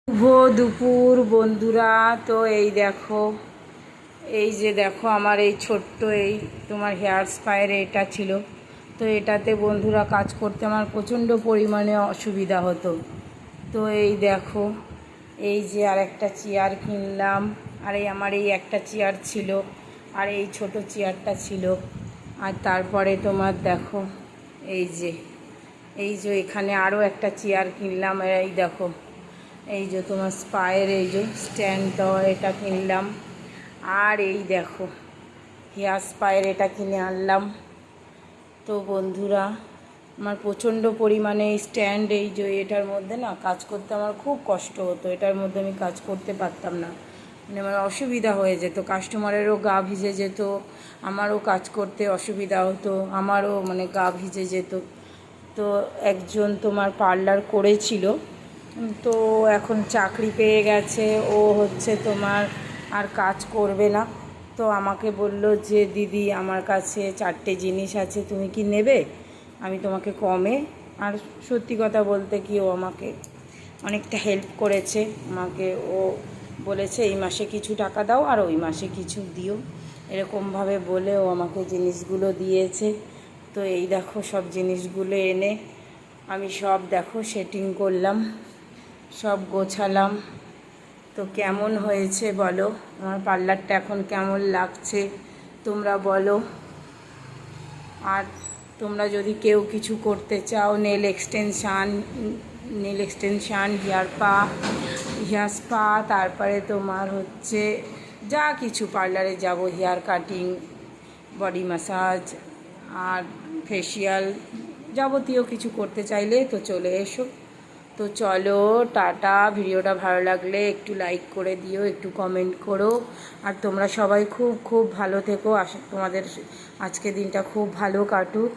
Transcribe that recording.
শুভ দুপুর বন্ধুরা। তো এই দেখো, এই যে দেখো আমার এই ছোট্ট এই তোমার হেয়ার স্পায়ের এটা ছিল। তো এটাতে বন্ধুরা কাজ করতে আমার প্রচণ্ড পরিমাণে অসুবিধা হতো। তো এই দেখো, এই যে আর একটা চেয়ার কিনলাম। আর এই আমার এই একটা চেয়ার ছিল, আর এই ছোট চেয়ারটা ছিল। আর তারপরে তোমার দেখো, এই যে এখানে আরও একটা চেয়ার কিনলাম। এই দেখো, এই যে তোমার স্পায়ের এই যে স্ট্যান্ড দেওয়া এটা কিনলাম। আর এই দেখো হেয়ার স্পায়ের এটা কিনে আনলাম। তো বন্ধুরা, আমার প্রচণ্ড পরিমাণে এই স্ট্যান্ড এই যে এটার মধ্যে না কাজ করতে আমার খুব কষ্ট হতো। এটার মধ্যে আমি কাজ করতে পারতাম না, মানে আমার অসুবিধা হয়ে যেত। কাস্টমারেরও গা ভিজে যেত, আমারও কাজ করতে অসুবিধা হতো, আমারও মানে গা ভিজে যেত। তো একজন তোমার পার্লার করেছিল, তো এখন চাকরি পেয়ে গেছে। ও হচ্ছে তোমার আর কাজ করবে না। তো আমাকে বলল যে দিদি আমার কাছে 4টে জিনিস আছে, তুমি কি নেবে? আমি তোমাকে কমে, আর সত্যি কথা বলতে কি ও আমাকে অনেকটা হেল্প করেছে। আমাকে ও বলেছে এই মাসে কিছু টাকা দাও আর ওই মাসে কিছু দিও, এরকমভাবে বলে ও আমাকে জিনিসগুলো দিয়েছে। তো এই দেখো সব জিনিসগুলো এনে আমি সব দেখো সেটিং করলাম, সব গোছালাম। তো কেমন হয়েছে বলো, আমার পার্লারটা এখন কেমন লাগছে তোমরা বলো। আর তোমরা যদি কেউ কিছু করতে চাও, নেল এক্সটেনশান, হেয়ার স্পা, তারপরে তোমার হচ্ছে যা কিছু পার্লারে যাব, হেয়ার কাটিং, বডি ম্যাসাজ আর ফেসিয়াল, যাবতীয় কিছু করতে চাইলে তো চলে এসো। তো চলো, টাটা। ভিডিওটা ভালো লাগলে একটু লাইক করে দিও, একটু কমেন্ট করো। আর তোমরা সবাই খুব খুব ভালো থেকো। তোমাদের আজকে দিনটা খুব ভালো কাটুক।